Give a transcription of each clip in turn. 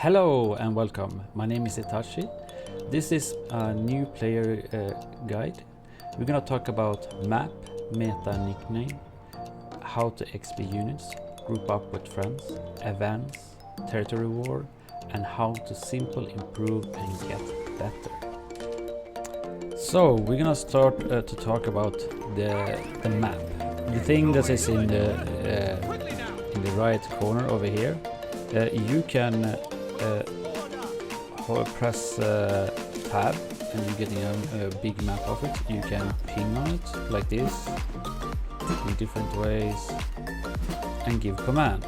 Hello and welcome. My name is Itachi. This is a new player guide. We're gonna talk about map, meta, nickname, how to XP units, group up with friends, events, territory war, and how to simple improve and get better. So we're gonna start to talk about the map. The thing that is in the right corner over here. You can press tab and you're getting a big map of it. You can ping on it like this in different ways and give command.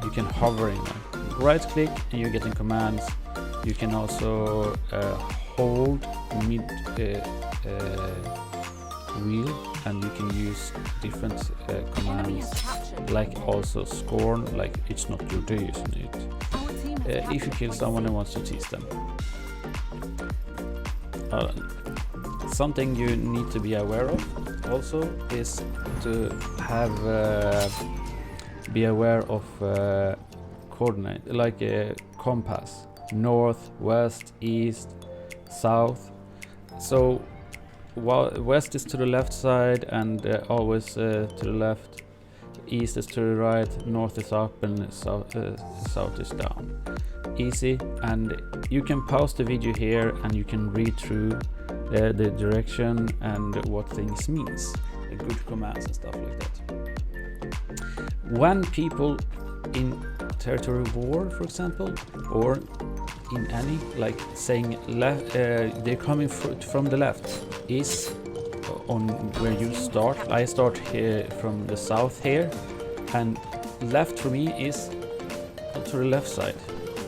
You can hover in it. Right click and you're getting commands. You can also hold mid wheel and you can use different commands like also scorn, like it's not your day, isn't it? If you kill someone who wants to tease them. Something you need to be aware of also is to have be aware of coordinate, like a compass, north, west, east, south. So while west is to the left side and always to the left, east is to the right, north is up and south is down. Easy, and you can pause the video here and you can read through the direction and what things means, the good commands and stuff like that. When people in territory war, for example, or in any, like saying they're coming from the left, is on where you start. I start here from the south here, and left for me is to the left side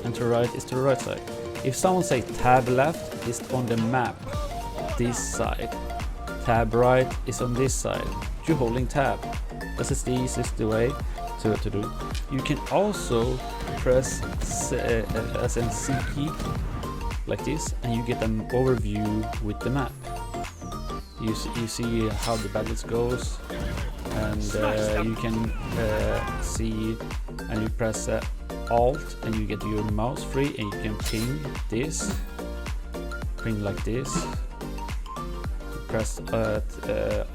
and to the right is to the right side. If someone say tab left is on the map this side, tab right is on this side, you're holding tab. This is the easiest way to do. You can also press as in C key like this and you get an overview with the map. You see how the battles goes, and you can see, and you press Alt and you get your mouse free and you can ping this, ping like this. You press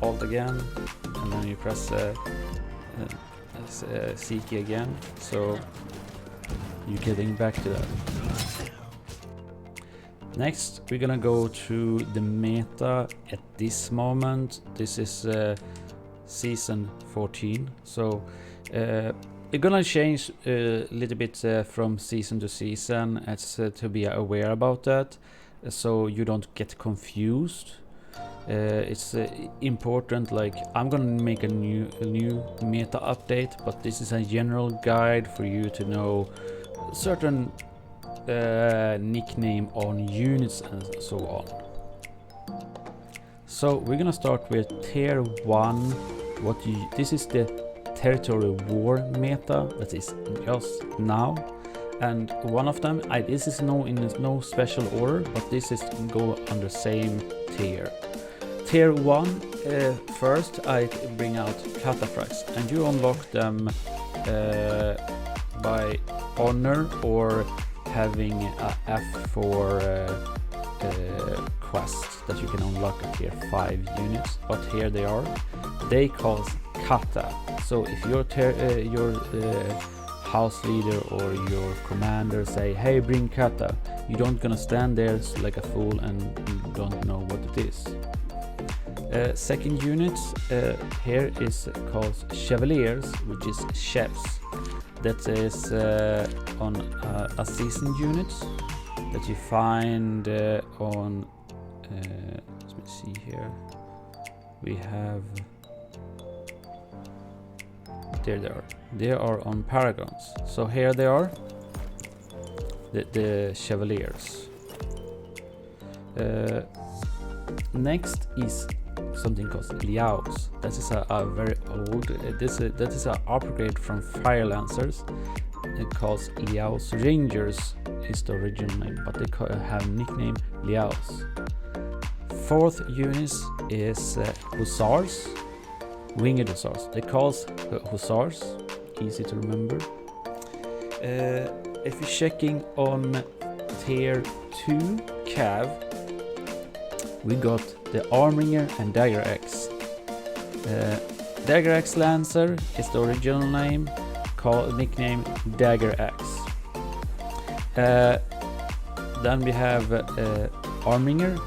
Alt again and then you press C key again, so you're getting back to that. Next, we're gonna go to the meta at this moment. This is season 14, so it's gonna change a little bit from season to season. It's to be aware about that, so you don't get confused. It's important. Like I'm gonna make a new meta update, but this is a general guide for you to know certain nickname on units and so on. So we're gonna start with tier 1. This is the territory war meta that is just now, and one of them this is in no special order, but this is go under same tier. Tier 1 first I bring out cataphracts, and you unlock them by honor or having a F4 quest that you can unlock at tier 5 units, but here they are. They call kata. So if your house leader or your commander say, hey, bring kata, you don't gonna stand there like a fool and you don't know what it is. Second unit here is called chevaliers, which is chefs. That is on a season unit that you find on let me see here, we have, there they are on paragons. So here they are, the chevaliers. Next is something called liaos. That is a very old, that is an upgrade from fire lancers. It calls liaos rangers is the original name, but they have nickname liaos. Fourth unit is hussars, winged hussars. They calls hussars, easy to remember. if you're checking on tier 2 cav, we got the Arminger and Dagger X. Dagger X Lancer is the original name, nickname Dagger X. Then we have Arminger,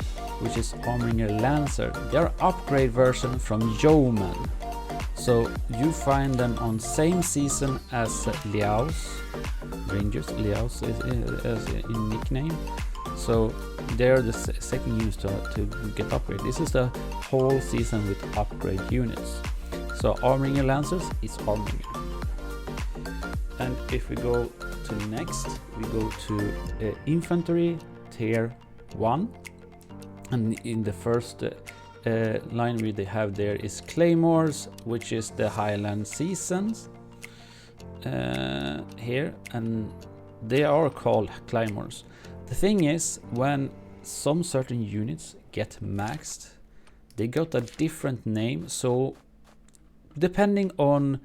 which is Arminger Lancer. They are upgrade version from Yeoman. So you find them on same season as Liao's Rangers. Liao's is in nickname. So they're the second unit to get upgrade. This is the whole season with upgrade units. So Arminger Lancers is Arminger. And if we go to next, we go to Infantry tier 1. And in the first line we have there is Claymores, which is the Highland seasons here, and they are called Claymores. The thing is, when some certain units get maxed, they got a different name, so depending on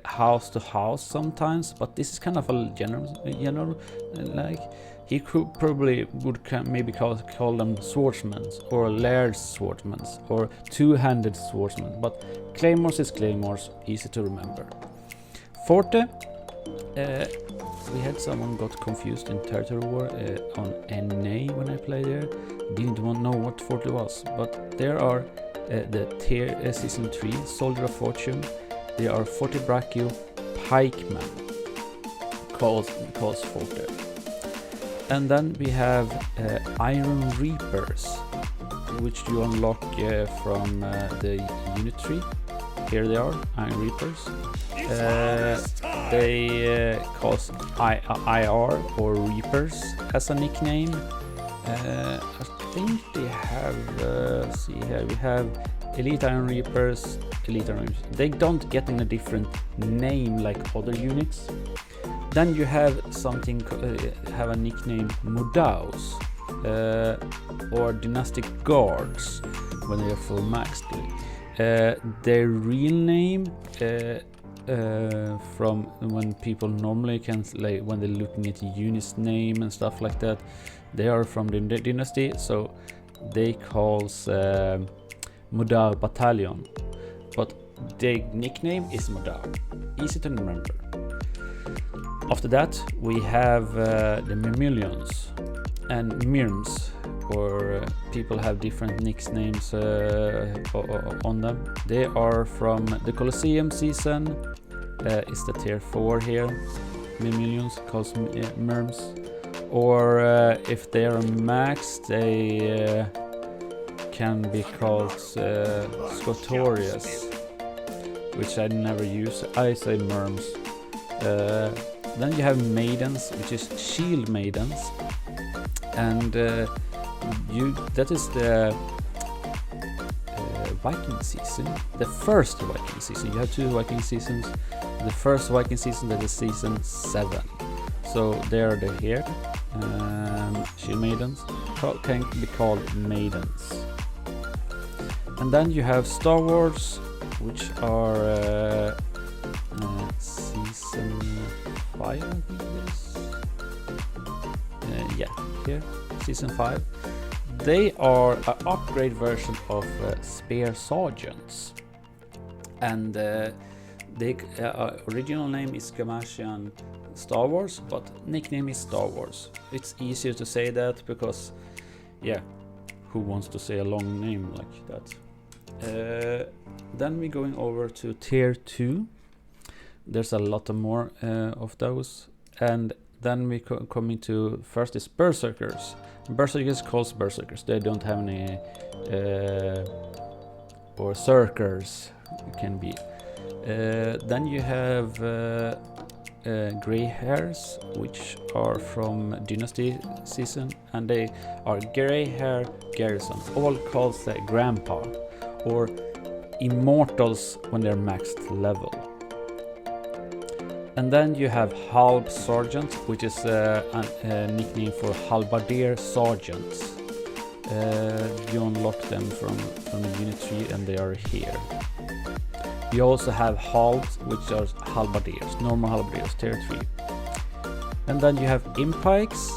house to house sometimes, but this is kind of a general like he could probably would maybe call them swordsmen or laird swordsmen or two-handed swordsmen, but Claymores is Claymores, easy to remember. Forte, we had someone got confused in Territory War on NA when I played there, didn't know what Forte was, but there are the tier season 3 Soldier of Fortune. They are Forte Brachio Pikemen, calls Forte. And then we have Iron Reapers, which you unlock from the unit tree. Here they are, Iron Reapers. They cost IR or Reapers as a nickname. I think they have, see here, we have Elite Iron Reapers, Elite Iron Reapers. They don't get in a different name like other units. Then you have something, have a nickname Modaus, or Dynastic Guards when they are full maxed. Their real name, from when people normally can, like when they're looking at the unit's name and stuff like that, they are from the dynasty, so they calls Modau Battalion, but their nickname is Modau, easy to remember. After that we have the Myrmillions and Myrms, or people have different nicknames on them. They are from the Colosseum season, is the tier 4 here, Myrmillions calls Myrms, or if they are maxed they can be called Scotorius, which I never use, I say Myrms. Then you have Maidens, which is Shield Maidens, and that is the Viking season, the first Viking season. You have 2 Viking seasons. The first Viking season, that is season 7. So they're here. Shield Maidens can be called Maidens. And then you have Star Wars, which are season 5, I think it is. Yeah, here, season 5. They are an upgrade version of Spear Sergeants, and the original name is Gamasian Star Wars, but nickname is Star Wars. It's easier to say that because, yeah, who wants to say a long name like that? Then we're going over to tier 2. There's a lot more of those, and then we coming to first is Berserkers. Berserkers calls Berserkers. They don't have any or Circers it can be. Then you have Grey Hairs, which are from Dynasty season, and they are Grey Hair Garrison, all called Grandpa, or Immortals when they're maxed level. And then you have Halb Sergeant, which is a nickname for Halbardier Sergeants. You unlock them from the unit tree, and they are here. You also have Halbs, which are Halbardiers, normal Halbardiers, tier 3. And then you have imp pikes.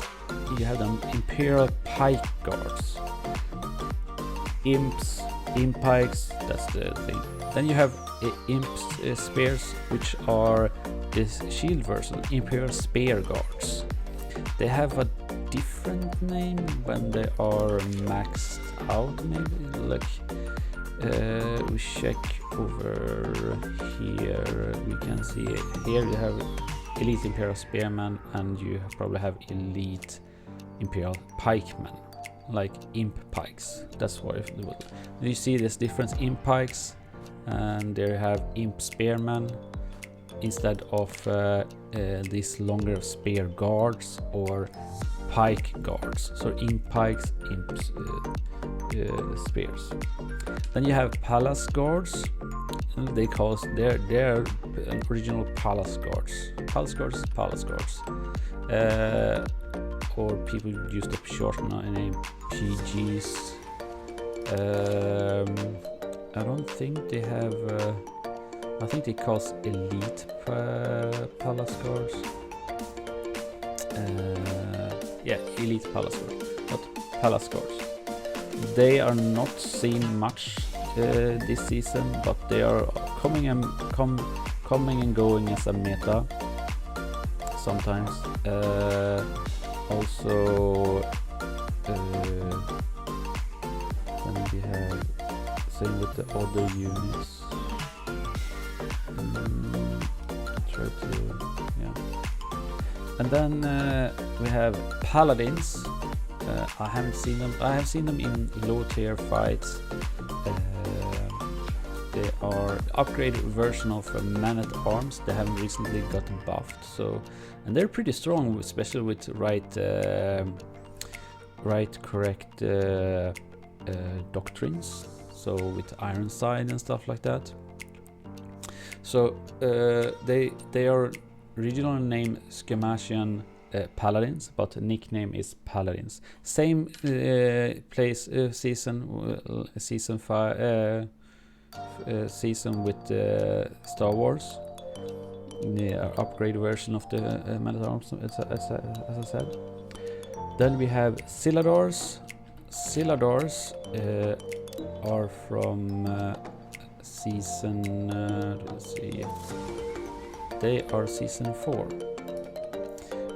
You have them Imperial Pike Guards. Imp pikes, that's the thing. Then you have imp spears, which are this shield version, Imperial Spear Guards. They have a different name when they are maxed out, maybe. Like, we check over here, we can see here you have Elite Imperial Spearman, and you probably have Elite Imperial Pikemen, like imp pikes. That's why you see this difference, imp pikes, and there you have imp spearmen instead of these longer spear guards or pike guards. So imp pikes, imp spears. Then you have palace guards. They call their original palace guards. Palace guards. Or people use the short name PGs. I don't think they have. I think they call elite palace guards. Yeah, elite palace guards, not palace guards. They are not seen much this season, but they are coming and going as a meta sometimes. Also, then we have same with the other units. Try to, yeah. And then we have paladins. I haven't seen them. I have seen them in low tier fights. They are upgraded version of Man-at-Arms. They haven't recently gotten buffed, so, and they're pretty strong, especially with correct doctrines. So with Ironside and stuff like that. So they are original name Scamacian Paladins, but nickname is Paladins. Same place season 5. Season with Star Wars, the upgrade version of the Man-at-Arms, as I said. Then we have Silladors. Silladors are from season. Let's see. They are season 4,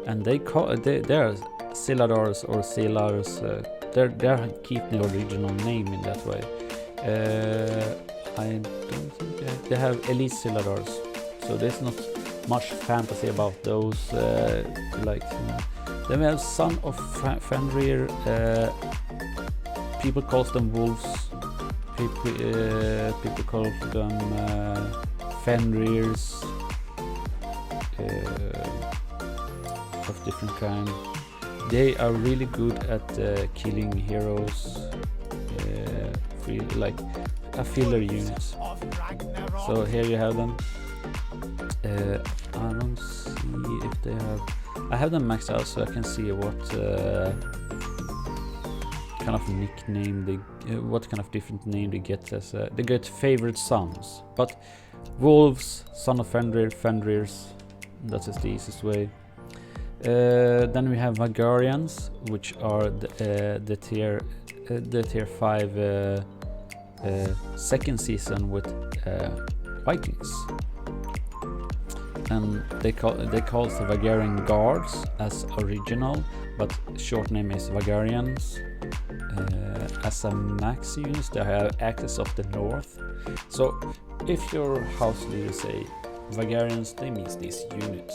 and they are Silladors or Silars. They're keeping the original name in that way. I don't think they have Elite Silladors, so there's not much fantasy about those. Then we have Son of Fenrir. People call them wolves. People call them Fenrirs of different kind. They are really good at killing heroes. Like a filler units. So here you have them. I don't see if they have. I have them maxed out, so I can see what kind of nickname what kind of different name they get as. They get favorite sons, but wolves, son of Fenrir, Fenrirs. That's just the easiest way. Then we have Vagarians, which are the tier 5 second season with Vikings, and they call the Vagarian Guards as original, but short name is Vagarians. As a max unit, they have access of the north. So if your house leader say Vagarians, they means this unit.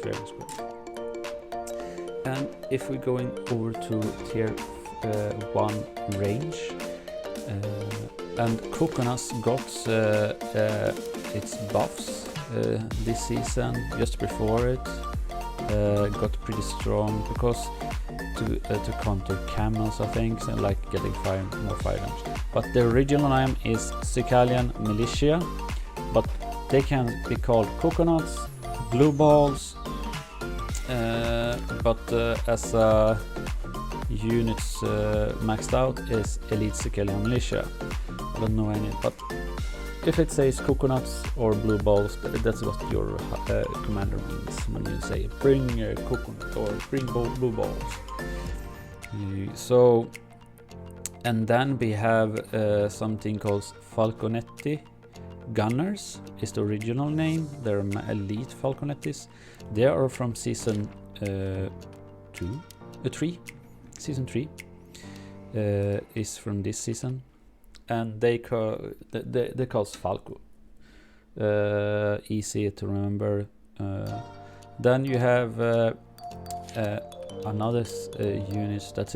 Very good. And if we're going over to tier 1 range, and Coconuts got its buffs this season. Just before it got pretty strong because to counter camels, I think, and like getting more fire damage. But the original name is Sicalian Militia, but they can be called Coconuts, Blue Balls, but as units maxed out is Elite Sicalian Militia. I don't know any, but if it says coconuts or blue balls, that's what your commander means when you say bring coconut or bring blue balls. So, and then we have something called Falconetti Gunners is the original name. They're elite Falconettis. They are from season 3. Season 3 is from this season, and they call Falco. Easy to remember. Then you have another unit that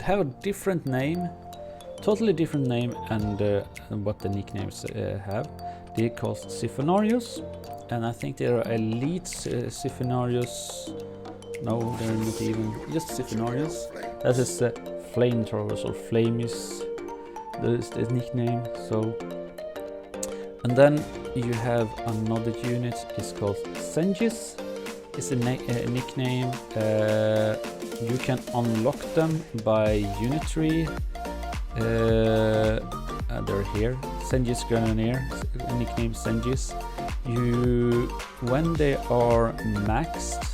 have a different name, totally different name, and what the nicknames have. They called Siphonaurius, and I think they are elite Siphonaurius. No, they're not even, just Siphonaurius. That is flamethrowers or flamies. That is the nickname. So, and then you have another unit. It's called Sengis. It's a nickname. You can unlock them by unit tree. They're here. Sengis Grenadier, nickname Sengis. When they are maxed,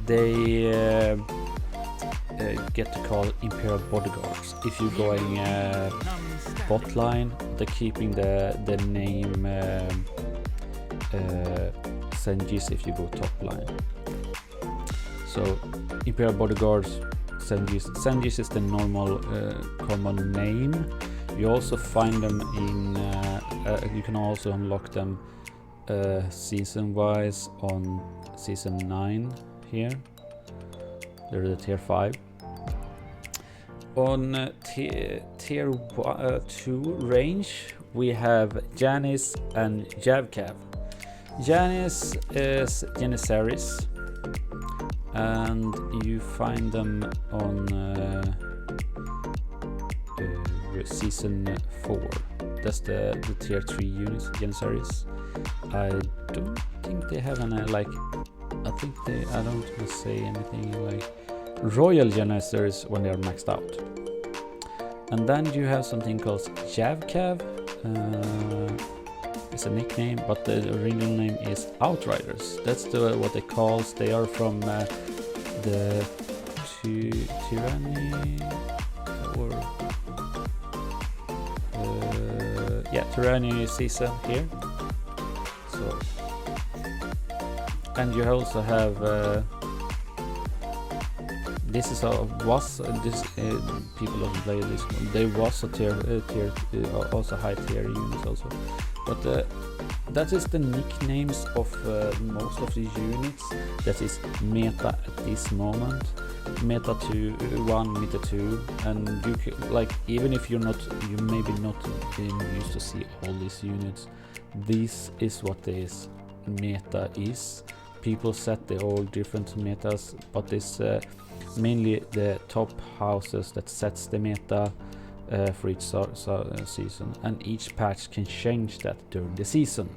they get to call Imperial Bodyguards. If you're going bot line, they're keeping the name Sengis if you go top line. So Imperial Bodyguards, Sengis. Sengis is the normal common name. You also find them in. You can also unlock them season wise on season 9 here. They're the tier 5. On tier 2 range, we have Janis and Javcav. Janis is Janissaries, and you find them on season 4. That's the tier 3 units, Janissaries. I don't think they have any, like, I don't want to say anything like Royal Janissaries when they are maxed out. And then you have something called Javcav. It's a nickname, but the original name is Outriders. That's what they call. They are from the Tyranny or Tyranny season here. So, and you also have people don't play this one. There was a tier also high tier units also, but that is the nicknames of most of the units. That is meta at this moment. Meta 1, meta 2, and you can, like, even if you maybe not been used to see all these units, this is what this meta is. People set the all different metas, but it's mainly the top houses that sets the meta for each season, and each patch can change that during the season.